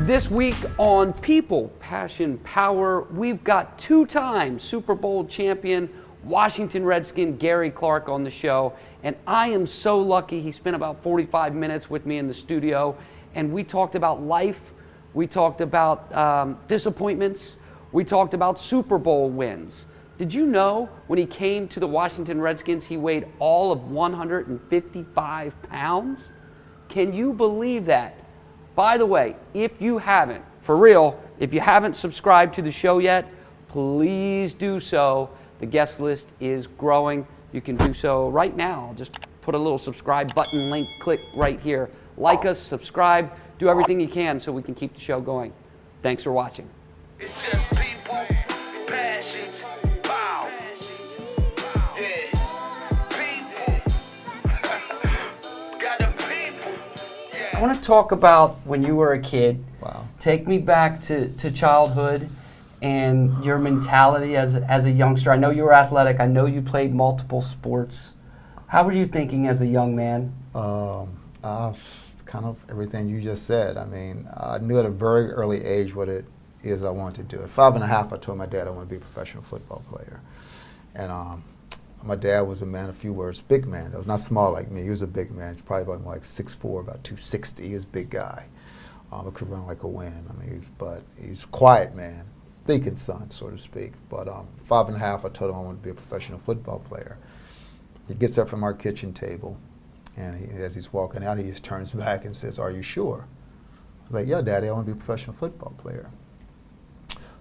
This week on People, Passion, Power, we've got two-time Super Bowl champion, Washington Redskin Gary Clark on the show. And I am so lucky he spent about 45 minutes with me in the studio. And we talked about life. We talked about disappointments. We talked about Super Bowl wins. Did you know when he came to the Washington Redskins, he weighed all of 155 pounds? Can you believe that? By the way, if you haven't, for real, if you haven't subscribed to the show yet, please do so. The guest list is growing. You can do so right now. Just put a little subscribe button link, click right here. Like us, subscribe, do everything you can so we can keep the show going. Thanks for watching. It's just people, passion, power. Yeah. People. Got the people. I want to talk about when you were a kid. Wow. Take me back to childhood and your mentality as a youngster. I know you were athletic. I know you played multiple sports. How were you thinking as a young man? Kind of everything you just said. I mean, I knew at a very early age what it is I wanted to do. At 5.5, I told my dad I wanted to be a professional football player. And my dad was a man of few words, big man. He was not small like me. He was a big man. He's probably about like 6'4", about 260. He was a big guy. He could run like a wind. I mean, but he's a quiet man, thinking son, so to speak. But 5.5, I told him I wanted to be a professional football player. He gets up from our kitchen table, and as he's walking out, he just turns back and says, "Are you sure?" I was like, "Yeah, Daddy, I want to be a professional football player."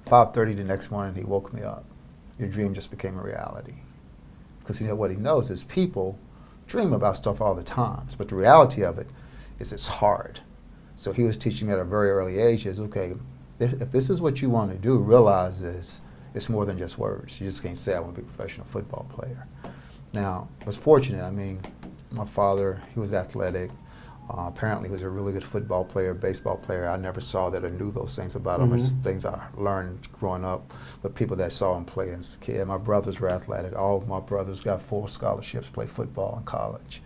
5:30 the next morning, he woke me up. Your dream just became a reality. Because you know what he knows is people dream about stuff all the time, but the reality of it is it's hard. So he was teaching me at a very early age is, okay, if this is what you want to do, realize this, it's more than just words. You just can't say I want to be a professional football player. Now, I was fortunate. I mean, my father, he was athletic. Apparently he was a really good football player, baseball player. I never saw that or knew those things about him. It's things I learned growing up with people that saw him play as a kid. My brothers were athletic. All of my brothers got full scholarships, played football in college.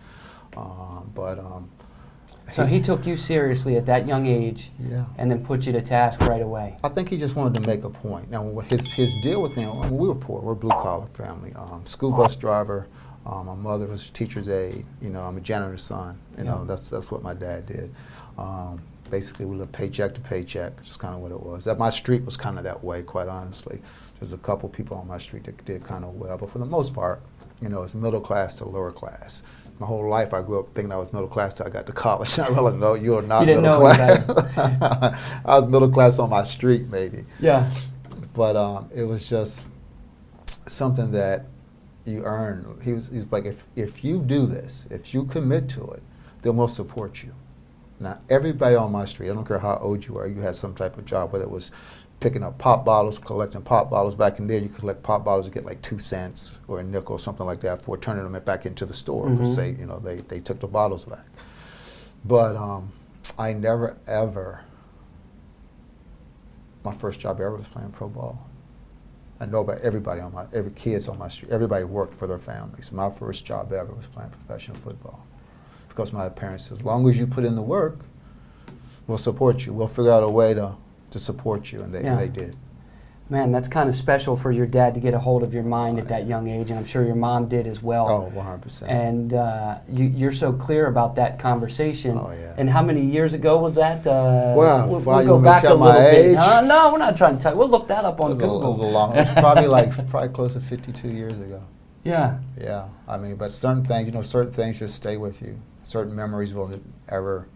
So he took you seriously at that young age, yeah, and then put you to task right away. I think he just wanted to make a point. Now, his deal with me, I mean, we were poor. We're a blue-collar family. School bus driver. My mother was a teacher's aide. You know, I'm a janitor's son. You know, that's what my dad did. Basically, we lived paycheck to paycheck. Just kind of what it was. That my street was kind of that way, quite honestly. There's a couple people on my street that did kind of well, but for the most part, you know, it's middle class to lower class. My whole life, I grew up thinking I was middle class till I got to college. I realized, no, you are not middle class. I was middle class on my street, maybe. Yeah. But it was just something that you earn. He was like, if you do this, if you commit to it, then we'll support you. Now, everybody on my street, I don't care how old you are, you had some type of job, whether it was picking up pop bottles, collecting pop bottles. Back in there, you could collect pop bottles and get like 2 cents or a nickel or something like that for turning them back into the store. Say, you know, they took the bottles back. But I never ever, my first job ever was playing pro ball. I know about every kids on my street, everybody worked for their families. My first job ever was playing professional football. Because my parents said, as long as you put in the work, we'll support you. We'll figure out a way to support you, and they did. Man, that's kind of special for your dad to get a hold of your mind at that young age, and I'm sure your mom did as well. Oh, 100%. And you're so clear about that conversation. Oh, yeah. And how many years ago was that? We'll go back a little bit. No, we're not trying to tell. We'll look that up on Google. It was probably close to 52 years ago. Yeah. Yeah. I mean, but certain things just stay with you. Certain memories will ever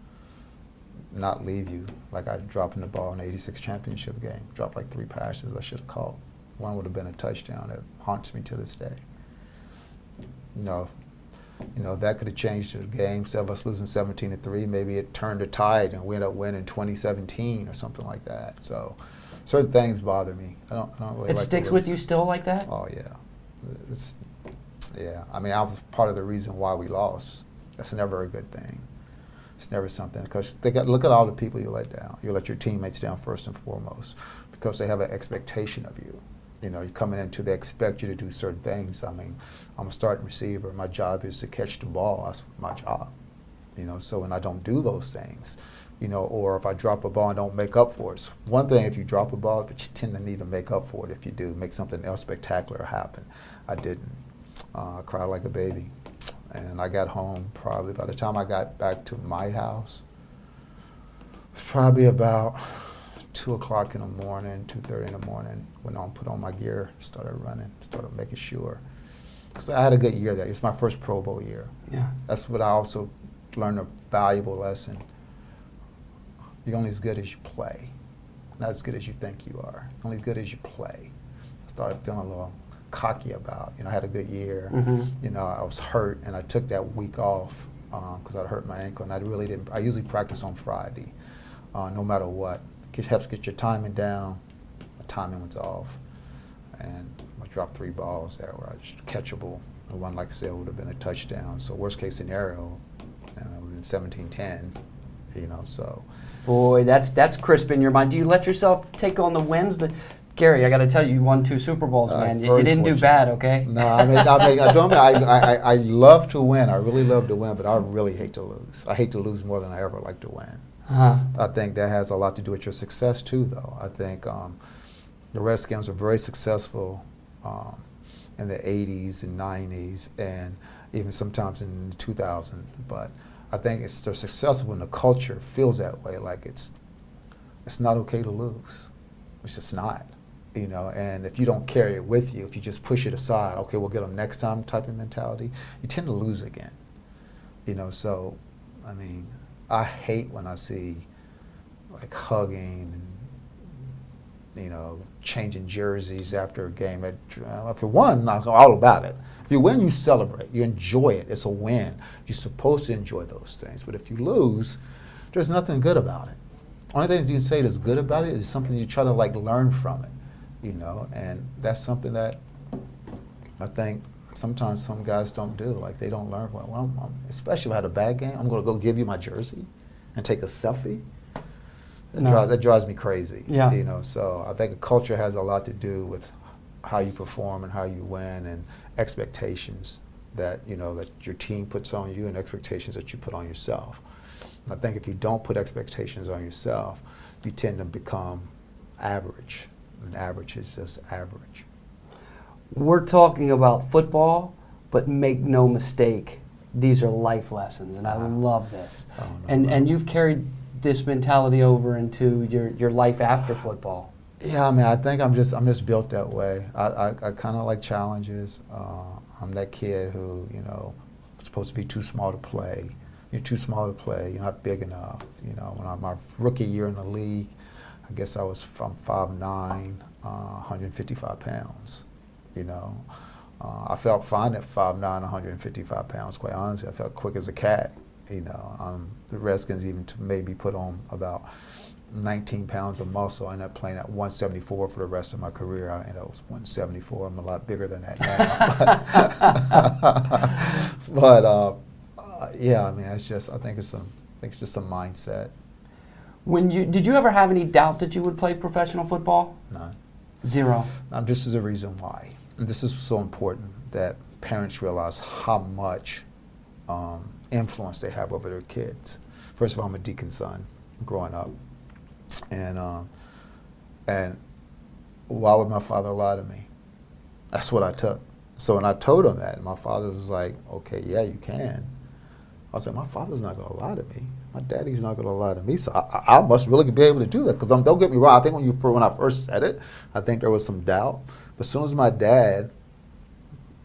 not leave you. Like I dropping the ball in the '86 championship game. Dropped like 3 passes I should have caught. One would have been a touchdown. That haunts me to this day. You know, that could have changed the game. Instead of us losing 17-3, maybe it turned the tide and we ended up winning 2017 or something like that. So, certain things bother me. I don't really. It sticks with you still like that? Oh yeah, yeah. I mean, I was part of the reason why we lost. That's never a good thing. It's never something, because look at all the people you let down. You let your teammates down first and foremost, because they have an expectation of you. You know, you're coming into, they expect you to do certain things. I mean, I'm a starting receiver. My job is to catch the ball. That's my job. You know, so when I don't do those things, or if I drop a ball and don't make up for it. It's one thing if you drop a ball, but you tend to need to make up for it if you do, make something else spectacular happen. I didn't. I cried like a baby. And I got home probably, by the time I got back to my house, it was probably about 2 o'clock in the morning, 2:30 in the morning, went on, put on my gear, started running, started making sure. So I had a good year there. It's my first Pro Bowl year. Yeah. That's what I also learned, a valuable lesson. You're only as good as you play, not as good as you think you are. You're only as good as you play. I started feeling a little cocky about, I had a good year. I was hurt, and I took that week off because I hurt my ankle, and I really didn't. I usually practice on Friday, no matter what. It helps get your timing down. My timing was off, and I dropped 3 balls that were catchable. The one, like I said, would have been a touchdown. So worst case scenario, it would have been 17-10. So. Boy, that's crisp in your mind. Do you let yourself take on the wins? Gary, I got to tell you, you won 2 Super Bowls, man. You didn't do bad, okay? No, I love to win. I really love to win, but I really hate to lose. I hate to lose more than I ever like to win. I think that has a lot to do with your success too, though. I think the Redskins were very successful in the 80s and 90s, and even sometimes in the 2000s. But I think they're successful when the culture feels that way, like it's not okay to lose. It's just not. And if you don't carry it with you, if you just push it aside, okay, we'll get them next time type of mentality, you tend to lose again. So, I hate when I see like hugging and, changing jerseys after a game. For one, I'm all about it. If you win, you celebrate. You enjoy it. It's a win. You're supposed to enjoy those things. But if you lose, there's nothing good about it. Only thing you can say that's good about it is something you try to learn from it. And that's something that I think sometimes some guys don't do. Like, they don't learn. Especially if I had a bad game, I'm going to go give you my jersey and take a selfie. That drives me crazy. Yeah. So I think a culture has a lot to do with how you perform and how you win, and expectations that that your team puts on you, and expectations that you put on yourself. And I think if you don't put expectations on yourself, you tend to become average. And average is just average. We're talking about football, but make no mistake, these are life lessons, and I love this. And you've carried this mentality over into your life after football. Yeah, I think I'm just built that way. I kind of like challenges. I'm that kid who supposed to be too small to play. You're too small to play. You're not big enough. When I'm my rookie year in the league, I guess I was from 5'9", 155 pounds. I felt fine at 5'9", 155 pounds. Quite honestly, I felt quick as a cat. The Redskins even maybe put on about 19 pounds of muscle. I ended up playing at 174 for the rest of my career. I ended up was 174. I'm a lot bigger than that now. But yeah, it's just, I think it's just a mindset. Did you ever have any doubt that you would play professional football? None. 0. Now, this is the reason why. And this is so important that parents realize how much influence they have over their kids. First of all, I'm a deacon's son growing up. And why would my father lie to me? That's what I took. So when I told him that, my father was like, okay, yeah, you can. I was like, my father's not going to lie to me. My daddy's not going to lie to me. So I must really be able to do that. Because don't get me wrong, I think when I first said it, I think there was some doubt. But as soon as my dad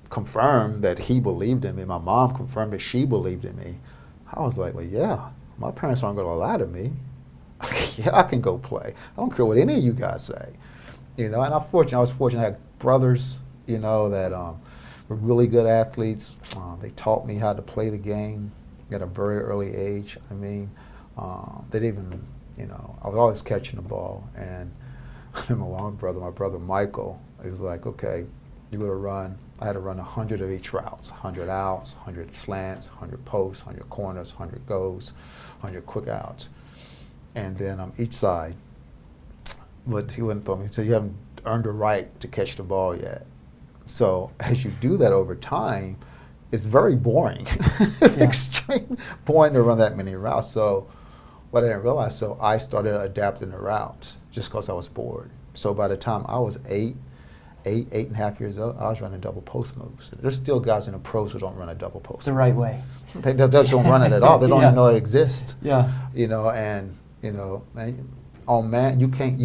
confirmed that he believed in me, my mom confirmed that she believed in me, I was like, well, yeah, my parents aren't going to lie to me. Yeah, I can go play. I don't care what any of you guys say. And I was fortunate. I had brothers, that were really good athletes. They taught me how to play the game at a very early age. They didn't even, I was always catching the ball. And I remember my brother Michael, he was like, okay, you're going to run. I had to run 100 of each routes, 100 outs, 100 slants, 100 posts, 100 corners, 100 goes, 100 quick outs. And then each side. But he wouldn't throw me. He said, you haven't earned the right to catch the ball yet. So as you do that over time, it's very boring. It's extremely boring to run that many routes. So But I didn't realize, so I started adapting the routes just because I was bored. So by the time I was eight and a half years old, I was running double post moves. There's still guys in the pros who don't run a double post The move. right way. They just don't run it at all. They don't Yeah. even know it exists. Yeah. You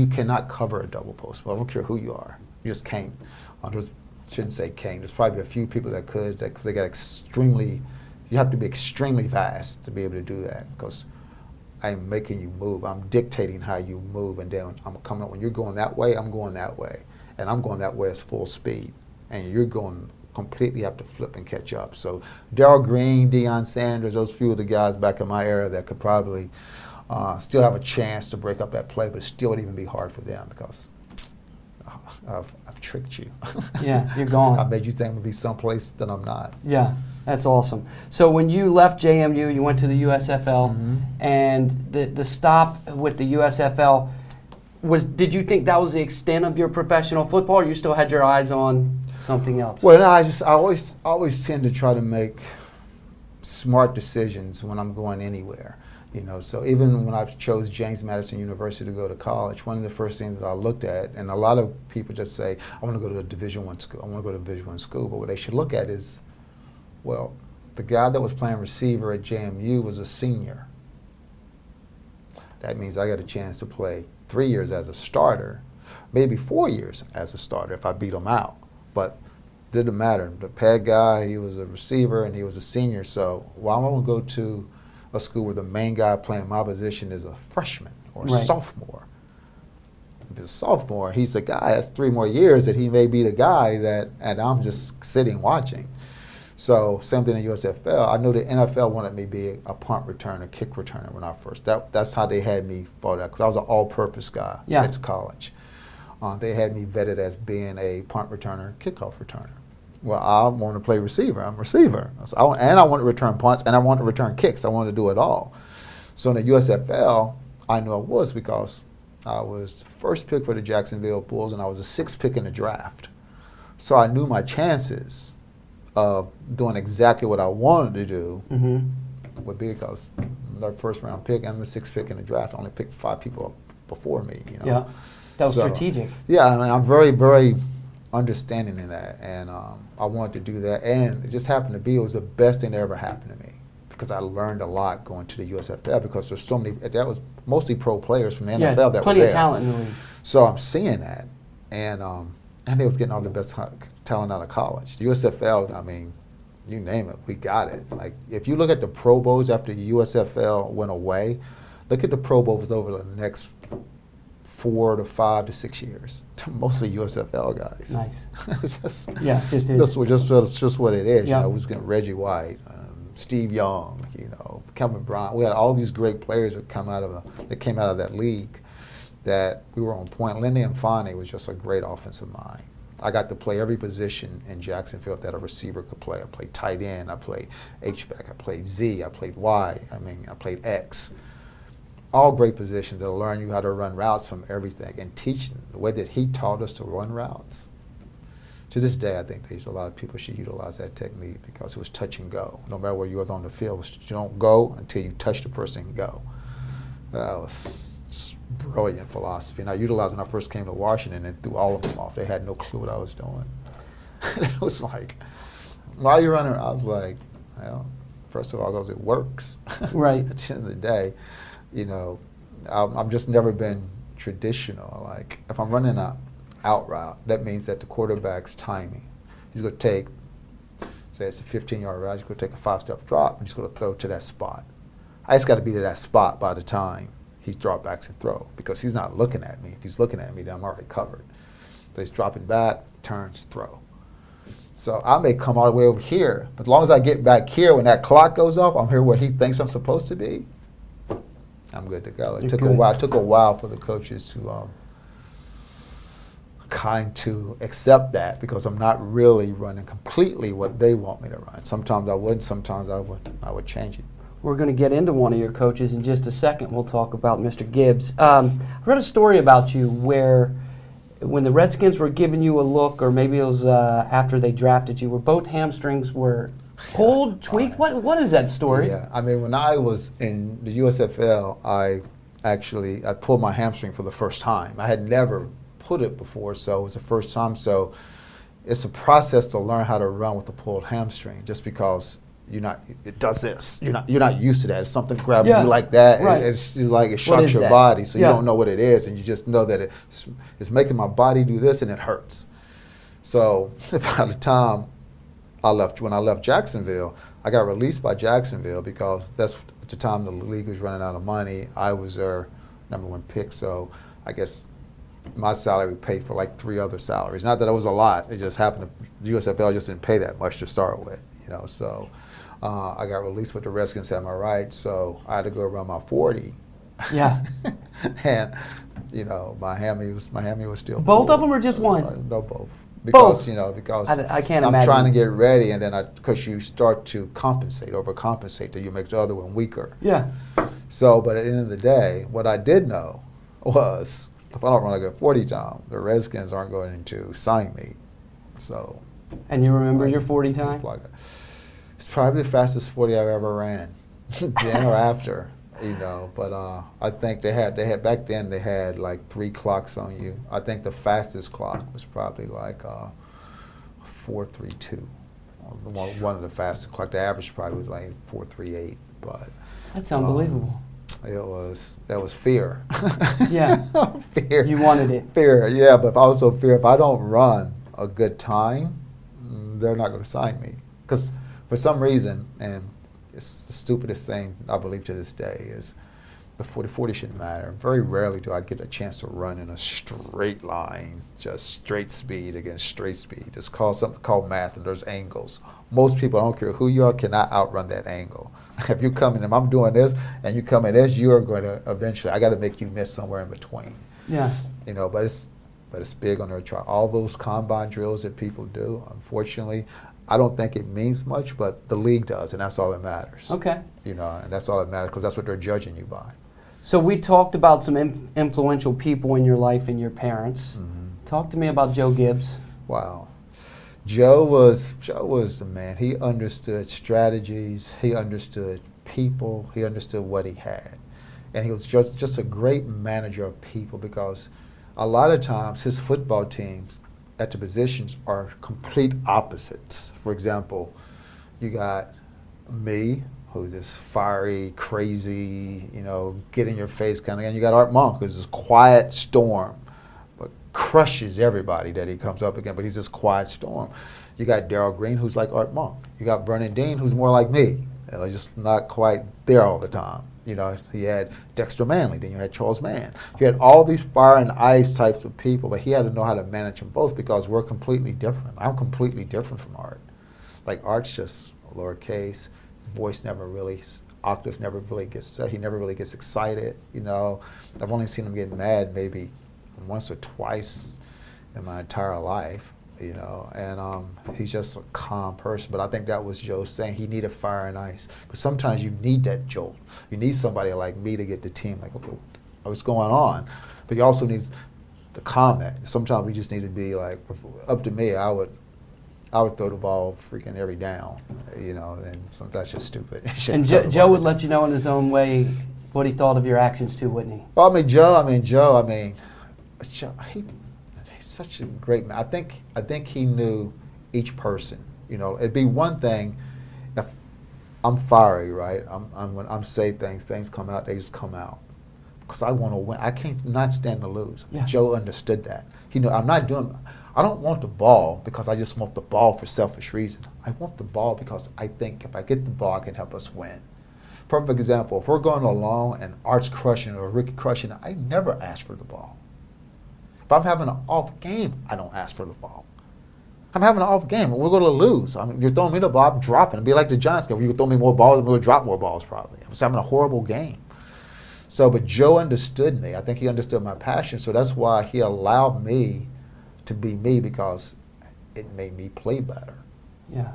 cannot cover a double post move. I don't care who you are. You just can't. Shouldn't say can't. There's probably a few people that could, because they got you have to be extremely fast to be able to do that, because I'm making you move. I'm dictating how you move, and then I'm coming up. When you're going that way, I'm going that way, and I'm going that way at full speed, and you're going completely have to flip and catch up. So Darrell Green, Deion Sanders, those few of the guys back in my era that could probably still have a chance to break up that play, but it still would even be hard for them because I've tricked you. Yeah, you're gone. I made you think I'm going to be someplace that I'm not. Yeah, that's awesome. So when you left JMU, you went to the USFL, and the stop with the USFL, did you think that was the extent of your professional football, or you still had your eyes on something else? Well, no, I always tend to try to make smart decisions when I'm going anywhere. So even when I chose James Madison University to go to college, one of the first things that I looked at, and a lot of people just say, I want to go to a Division I school, I want to go to a Division I school, but what they should look at is, well, the guy that was playing receiver at JMU was a senior. That means I got a chance to play 3 years as a starter, maybe 4 years as a starter if I beat him out. But didn't matter. The pad guy, he was a receiver, and he was a senior, so why am I going to go to a school where the main guy playing my position is a freshman or a sophomore? If it's a sophomore, he's a guy that's 3 more years that he may be the guy and I'm just sitting watching. So same thing in USFL. I know the NFL wanted me to be a punt returner, kick returner when I first. That's how they had me for that, because I was an all-purpose guy at college. They had me vetted as being a punt returner, kickoff returner. Well, I want to play receiver. I'm a receiver. And I want to return punts, and I want to return kicks. I want to do it all. So in the USFL, I knew I was, because I was the first pick for the Jacksonville Bulls, and I was the 6th pick in the draft. So I knew my chances of doing exactly what I wanted to do would be, because I'm the first-round pick, and I'm the 6th pick in the draft. I only picked 5 people before me. Yeah, that was strategic. Yeah, I mean, I'm very, very understanding in that, and I wanted to do that, and it just happened to be, it was the best thing that ever happened to me, because I learned a lot going to the USFL, because there's so many, that was mostly pro players from the NFL that were there. Plenty of talent in the league. So I'm seeing that, and they was getting all the best talent out of college. The USFL, I mean, you name it, we got it. Like, if you look at the Pro Bowls after the USFL went away, look at the Pro Bowls over the next 4 to 5 to 6 years. Mostly USFL guys. Nice. Just what it is. Yeah. We was getting Reggie White, Steve Young, Kevin Bryant. We had all these great players that came out of that league, that we were on point. Lindy Infante was just a great offensive mind. I got to play every position in Jacksonville that a receiver could play. I played tight end, I played H-back, I played Z, I played Y, I played X. All great positions that'll learn you how to run routes from everything, and teach the way that he taught us to run routes. To this day, I think a lot of people should utilize that technique, because it was touch and go. No matter where you was on the field, you don't go until you touch the person and go. That was just brilliant philosophy. And I utilized when I first came to Washington and threw all of them off. They had no clue what I was doing. It was like, while you're running, I was like, well, first of all, because it works. Right. At the end of the day, I've just never been traditional. Like, if I'm running an out route, that means that the quarterback's timing. He's going to take, say it's a 15-yard route, he's going to take a 5-step drop, and he's going to throw to that spot. I just got to be to that spot by the time he drop backs and throw, because he's not looking at me. If he's looking at me, then I'm already covered. So he's dropping back, turns, throw. So I may come all the way over here, but as long as I get back here, when that clock goes off, I'm here where he thinks I'm supposed to be, I'm good to go. It took a while. It took a while for the coaches to kind to accept that, because I'm not really running completely what they want me to run. Sometimes I would, sometimes I would change it. We're going to get into one of your coaches in just a second. We'll talk about Mr. Gibbs. I read a story about you where, when the Redskins were giving you a look, or maybe it was after they drafted you, where both hamstrings were Pulled, tweaked? What is that story? Yeah, I mean, when I was in the USFL, I pulled my hamstring for the first time. I had never put it before, so it was the first time. So it's a process to learn how to run with a pulled hamstring, just because it does this. You're not used to that. It's something grabbing you like that. Right. It's like it shocks your body, so you don't know what it is, and you just know that it's making my body do this, and it hurts. So by the time when I left Jacksonville, I got released by Jacksonville because that's at the time the league was running out of money. I was their #1 pick, so I guess my salary paid for like 3 other salaries. Not that it was a lot. It just happened the USFL just didn't pay that much to start with, So I got released with the Redskins at my right, so I had to go around my 40. Yeah. And my hammy was still Both pulled. of them or just one? No, both. Because Because I can't I'm imagine. trying to get ready, and then because you start to overcompensate, till you make the other one weaker. Yeah. So, but at the end of the day, what I did know was if I don't run a good 40 time, the Redskins aren't going to sign me. So. And you remember your 40 time? It's probably the fastest 40 I've ever ran, then or after. But I think they had back then they had like 3 clocks on you. I think the fastest clock was probably like 4:32. One of the fastest clock. The average probably was like 4:38. But that's unbelievable. That was fear. Yeah. Fear. You wanted it. Fear, yeah. But also fear. If I don't run a good time, they're not going to sign me. Because for some reason, and it's the stupidest thing I believe to this day, is the 40 shouldn't matter. Very rarely do I get a chance to run in a straight line, just straight speed against straight speed. It's called something called math, and there's angles. Most people, I don't care who you are, cannot outrun that angle. If you come in, if I'm doing this and you come in this, you are going to eventually, I got to make you miss somewhere in between. Yeah. But it's big on their try. All those combine drills that people do, unfortunately, I don't think it means much, but the league does, and that's all that matters. Okay. And that's all that matters because that's what they're judging you by. So we talked about some influential people in your life and your parents. Mm-hmm. Talk to me about Joe Gibbs. Wow. Joe was the man. He understood strategies. He understood people. He understood what he had. And he was just a great manager of people because a lot of times his football teams at the positions are complete opposites. For example, you got me, who's this fiery, crazy, get in your face kind of guy. And you got Art Monk, who's this quiet storm, but crushes everybody that he comes up against, but he's this quiet storm. You got Darryl Green, who's like Art Monk. You got Vernon Dean, who's more like me, just not quite there all the time. He had Dexter Manley, then you had Charles Mann. You had all these fire and ice types of people, but he had to know how to manage them both because we're completely different. I'm completely different from Art. Like Art's just lowercase, voice never really, octaves never really gets set. He never really gets excited. I've only seen him get mad maybe once or twice in my entire life. And he's just a calm person. But I think that was Joe's thing. He needed fire and ice. Because sometimes you need that jolt. You need somebody like me to get the team like, okay, what's going on? But you also need the comment. Sometimes we just need to be like, up to me, I would throw the ball freaking every down, and that's just stupid. And Joe would let you know in his own way what he thought of your actions too, wouldn't he? Well, Joe, he's such a great man. I think he knew each person. It'd be one thing if I'm fiery, right? When I'm say things come out, they just come out. Because I want to win. I can't not stand to lose. Yeah. Joe understood that. I don't want the ball because I just want the ball for selfish reasons. I want the ball because I think if I get the ball, I can help us win. Perfect example, if we're going along and Art's crushing or Ricky crushing, I never ask for the ball. If I'm having an off game, I don't ask for the ball. I'm having an off game, we're going to lose. You're throwing me the ball, I'm dropping. It'd be like the Giants game. You throw me more balls, I'm going to drop more balls probably. I was having a horrible game. But Joe understood me. I think he understood my passion, so that's why he allowed me to be me because it made me play better. Yeah.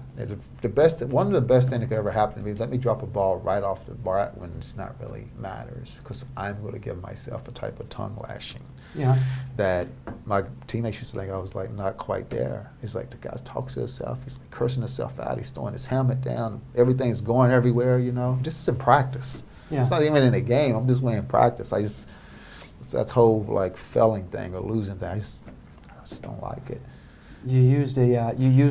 One of the best things that could ever happen to me is let me drop a ball right off the bat when it's not really matters, because I'm going to give myself a type of tongue lashing. Yeah. That my teammates used to think I was like not quite there. He's like, the guy talks to himself. He's like cursing himself out. He's throwing his helmet down. Everything's going everywhere. This is in practice. Yeah. It's not even in a game. I'm just in practice. It's that whole like failing thing or losing thing. I just don't like it. You used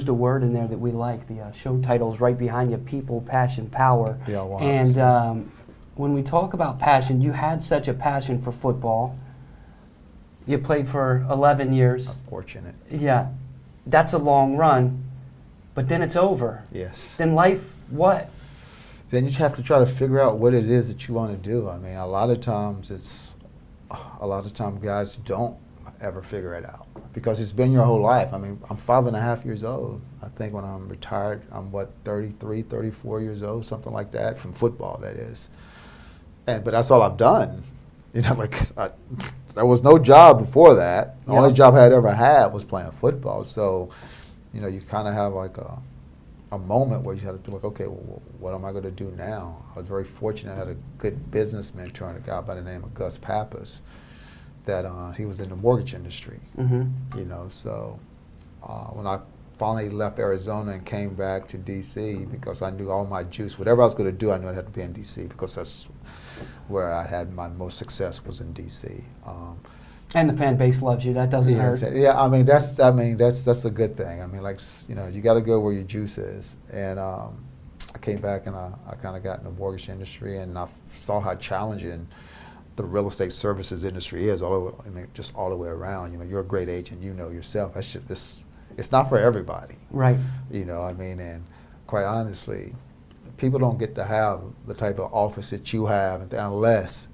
a word in there that we like. The show title is right behind you: people, passion, power. Yeah, 100%. And when we talk about passion, you had such a passion for football. You played for 11 years. Unfortunate. Yeah, that's a long run, but then it's over. Yes. Then life, what? Then you have to try to figure out what it is that you want to do. I mean, a lot of times guys don't ever figure it out because it's been your whole life. I mean, I'm 5.5 years old. I think when I'm retired, I'm 33, 34 years old, something like that, from football, that is. But that's all I've done. There was no job before that. The only job I had ever had was playing football. So, you kind of have like a moment where you have to be like, okay, well, what am I going to do now? I was very fortunate. I had a good business mentor and a guy by the name of Gus Pappas that he was in the mortgage industry. Mm-hmm. So when I finally left Arizona and came back to D.C. because I knew all my juice, whatever I was going to do, I knew it had to be in D.C. because that's where I had my most success was in D.C. And the fan base loves you. That doesn't hurt. Yeah, I mean that's a good thing. I mean, like, you got to go where your juice is. And I came back and I kind of got in the mortgage industry, and I saw how challenging the real estate services industry is just all the way around. You're a great agent, yourself. That's just it's not for everybody. Right. And quite honestly, people don't get to have the type of office that you have unless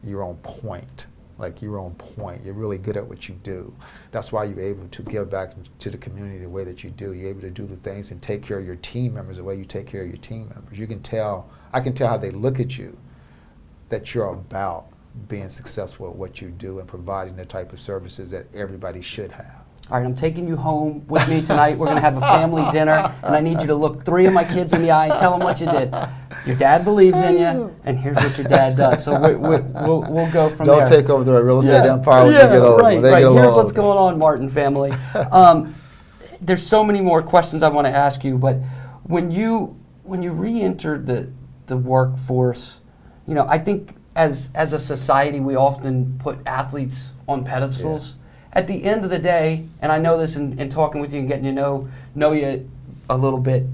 you're on point. Like, you're on point. You're really good at what you do. That's why you're able to give back to the community the way that you do. You're able to do the things and take care of your team members the way you take care of your team members. I can tell how they look at you, that you're about being successful at what you do and providing the type of services that everybody should have. All right, I'm taking you home with me tonight. We're going to have a family dinner, and I need you to look 3 of my kids in the eye and tell them what you did. Your dad believes in you, and here's what your dad does. So we'll go from there. Don't take over the real estate empire when they get older. Right. Here's what's going on, Martin family. There's so many more questions I want to ask you, but when you re-entered the workforce, I think as a society we often put athletes on pedestals. Yeah. At the end of the day, and I know this in talking with you and getting to know you a little bit,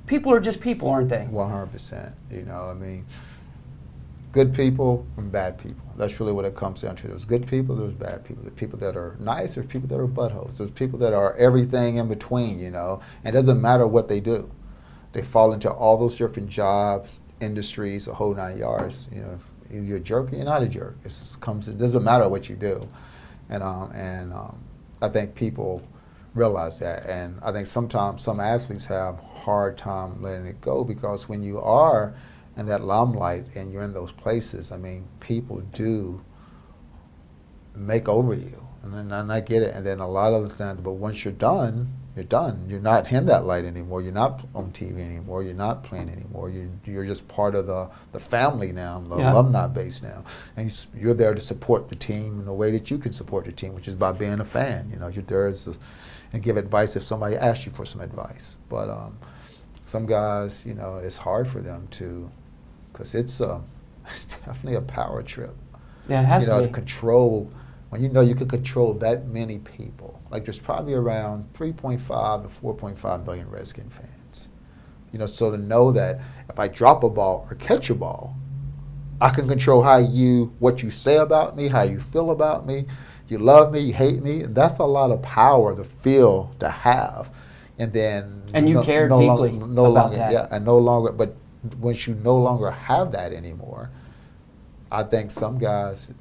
people are just people, aren't they? 100%. Good people and bad people. That's really what it comes down to. There's good people, there's bad people. There's people that are nice, there's people that are buttholes. There's people that are everything in between, and it doesn't matter what they do. They fall into all those different jobs, industries, a whole 9 yards. Either you're a jerk or you're not a jerk. It doesn't matter what you do. And I think people realize that. And I think sometimes some athletes have a hard time letting it go, because when you are in that limelight and you're in those places, people do make over you. And I get it. And then a lot of the times, but once you're done, you're done. You're not in that light anymore. You're not on TV anymore. You're not playing anymore. You're just part of the family now, the alumni base now. And you're there to support the team in the way that you can support the team, which is by being a fan. You're there and give advice if somebody asks you for some advice. But some guys, it's hard for them because it's definitely a power trip. Yeah, it has to be. To control. When you can control that many people, like there's probably around 3.5 to 4.5 million Redskin fans. So to know that if I drop a ball or catch a ball, I can control what you say about me, how you feel about me, you love me, you hate me. That's a lot of power to feel, to have. And then you care deeply about that. Yeah, and no longer. But once you no longer have that anymore, I think some guys,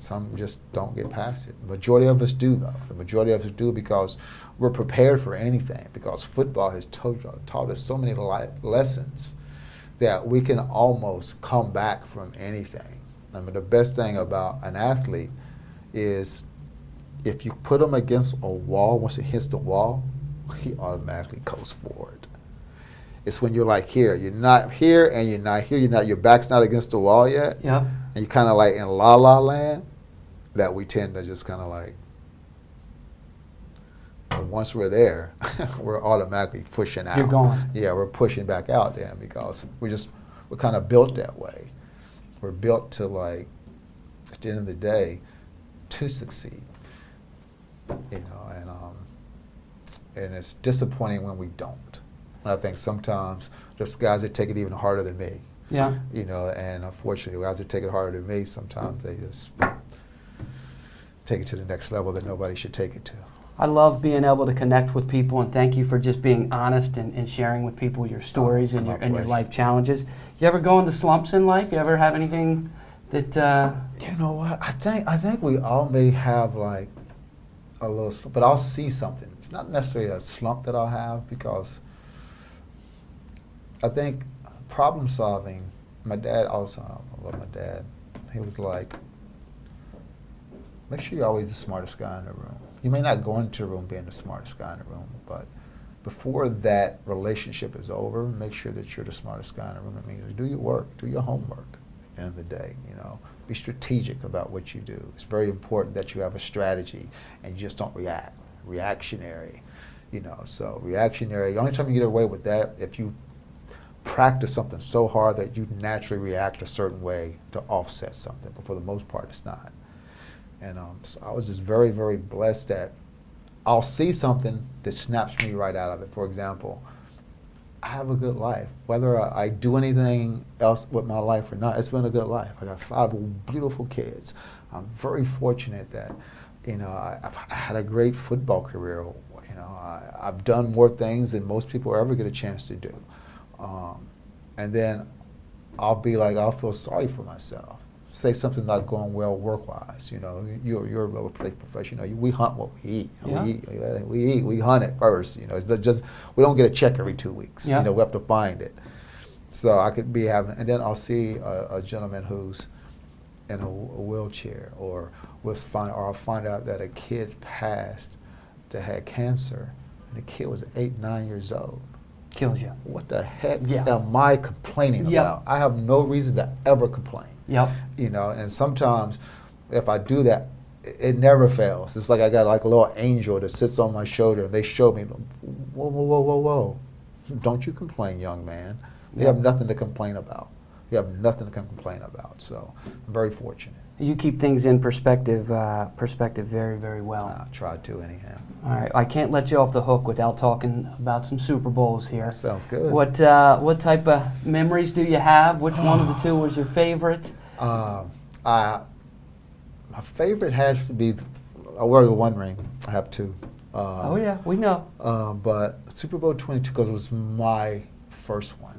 some just don't get past it. The majority of us do, though. The majority of us do because we're prepared for anything, because football has taught us so many lessons that we can almost come back from anything. The best thing about an athlete is if you put them against a wall, once it hits the wall, he automatically goes forward. It's when you're like here, you're not here and you're not here, your back's not against the wall yet, Yep. and you're kind of like in la la land, that we tend to just kind of like, but once we're there, we're automatically pushing out. You're gone. Yeah, we're pushing back out then because we're kind of built that way. We're built to like, at the end of the day, to succeed. You know, and it's disappointing when we don't. And I think sometimes there's guys that take it even harder than me. Yeah. You know, and unfortunately, guys that take it harder than me, sometimes they just take it to the next level that nobody should take it to. I love being able to connect with people, and thank you for just being honest and sharing with people your stories and your life challenges. You ever go into slumps in life? You ever have anything that? You know what? I think we all may have like a little slump, but I'll see something. It's not necessarily a slump that I'll have because I think problem solving. My dad also. I love my dad. He was like, make sure you're always the smartest guy in the room. You may not go into a room being the smartest guy in the room, but before that relationship is over, make sure that you're the smartest guy in the room. It means do your work, do your homework at the end of the day, you know. Be strategic about what you do. It's very important that you have a strategy and you just don't react. Reactionary, you know. So reactionary, the only time you get away with that if you practice something so hard that you naturally react a certain way to offset something, but for the most part it's not. And so I was just very, very blessed that I'll see something that snaps me right out of it. For example, I have a good life. Whether I do anything else with my life or not, it's been a good life. I got 5 beautiful kids. I'm very fortunate that, you know, I've had a great football career. You know, I've done more things than most people ever get a chance to do. And then I'll feel sorry for myself. Say something not going well work-wise. You know, you're a real estate professional. We hunt what we eat. Yeah. We hunt it first. You know, it's just we don't get a check every 2 weeks. Yeah. You know, we have to find it. So I could be having, and then I'll see a gentleman who's in a wheelchair, or I'll find out that a kid passed that had cancer, and the kid was 8, 9 years old. Kills you. What the heck Yeah. am I complaining about? I have no reason to ever complain. Yep. You know, and sometimes if I do that, it never fails. It's like I got like a little angel that sits on my shoulder, and they show me, whoa, whoa, whoa, whoa, whoa. Don't you complain, young man. You have nothing to complain about. You have nothing to complain about. So I'm very fortunate. You keep things in perspective very, very well. I try to anyhow. All right, I can't let you off the hook without talking about some Super Bowls here. That sounds good. What type of memories do you have? Which one of the two was your favorite? My favorite has to be, I wear one ring. I have 2. Oh yeah, we know. But Super Bowl 22, because it was my first one.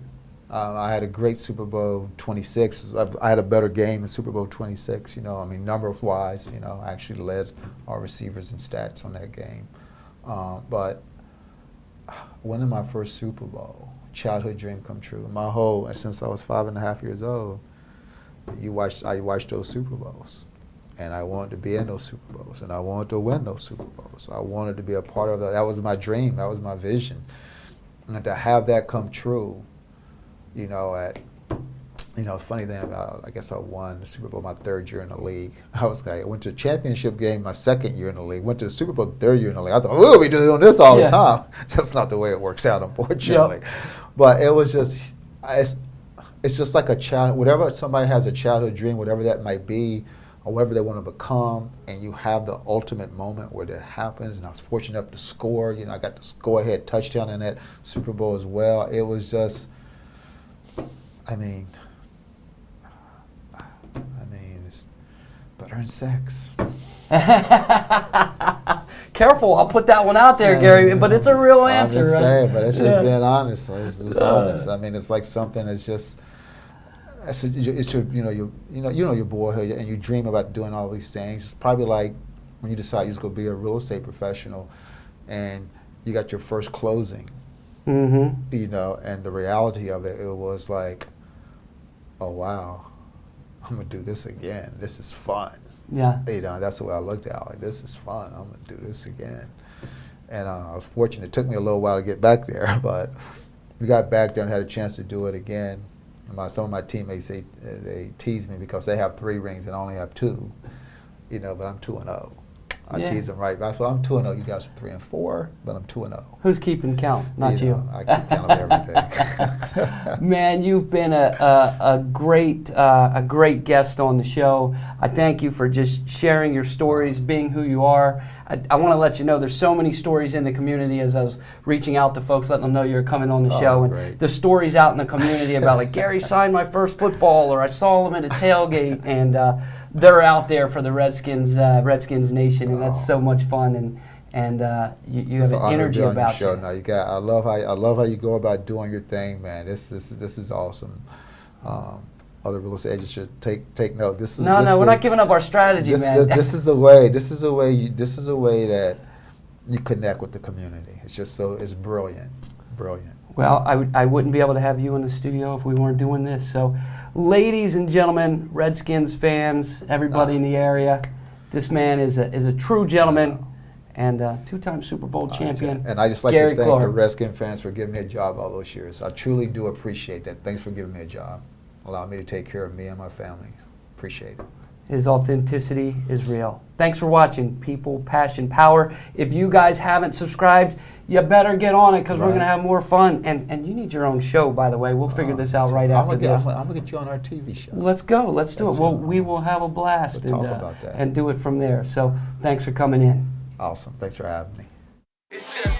I had a great Super Bowl 26. I had a better game in Super Bowl 26. You know, I mean, number-wise, you know, I actually led our receivers in stats on that game. But winning my first Super Bowl, childhood dream come true. Since I was 5.5 years old, I watched those Super Bowls. And I wanted to be in those Super Bowls, and I wanted to win those Super Bowls. I wanted to be a part of that. That was my dream. That was my vision. And to have that come true, you know, funny thing about, I guess I won the Super Bowl my 3rd year in the league. I went to a championship game my 2nd year in the league, went to the Super Bowl 3rd year in the league. I thought, we'll be doing this all the time. That's not the way it works out, unfortunately. Yep. But it was just, it's just like a child, whatever somebody has a childhood dream, whatever that might be, or whatever they want to become, and you have the ultimate moment where that happens. And I was fortunate enough to score. You know, I got the go-ahead touchdown in that Super Bowl as well. It was just, I mean, it's better than sex. Careful, I'll put that one out there, Gary, but it's a real answer. I'm just right? saying, but it's just being honest. It's honest. I mean, it's like something that's just, it's your, you know your boyhood, and you dream about doing all these things. It's probably like when you decide you're going to be a real estate professional, and you got your first closing. Mm-hmm. You know, and the reality of it was like, oh wow, I'm gonna do this again. This is fun. Yeah. You know, that's the way I looked at it. Like, this is fun. I'm gonna do this again. And I was fortunate. It took me a little while to get back there, but we got back there and had a chance to do it again. And some of my teammates, they tease me because they have 3 rings and I only have 2, but I'm 2-0. I tease them right back. So I'm 2-0. You guys are 3-4, but I'm 2-0. Who's keeping count? Not you. I keep count of everything. Man, you've been a great guest on the show. I thank you for just sharing your stories, being who you are. I want to let you know there's so many stories in the community as I was reaching out to folks, letting them know you're coming on the show. And great. the stories out in the community about like Gary signed my first football, or I saw him at a tailgate, and they're out there for the Redskins Nation, and that's so much fun. And you have an energy about you. Now I love how you go about doing your thing, man. This is awesome. Other real estate agents should take note. We're not giving up our strategy, man. This is a way that you connect with the community. It's just it's brilliant. Well, I wouldn't be able to have you in the studio if we weren't doing this. So, ladies and gentlemen, Redskins fans, everybody in the area, this man is a true gentleman and 2-time Super Bowl champion. And I just like Gary to thank Clark. the Redskins fans for giving me a job all those years. I truly do appreciate that. Thanks for giving me a job. Allow me to take care of me and my family. Appreciate it. His authenticity is real. Thanks for watching People, Passion, Power. If you guys haven't subscribed, you better get on it because we're going to have more fun. And you need your own show, by the way. We'll figure this out right after this. I'm going to get you on our TV show. Let's go. Let's do it. Well, we will have a blast We'll talk about that. and do it from there. So thanks for coming in. Awesome. Thanks for having me. It's just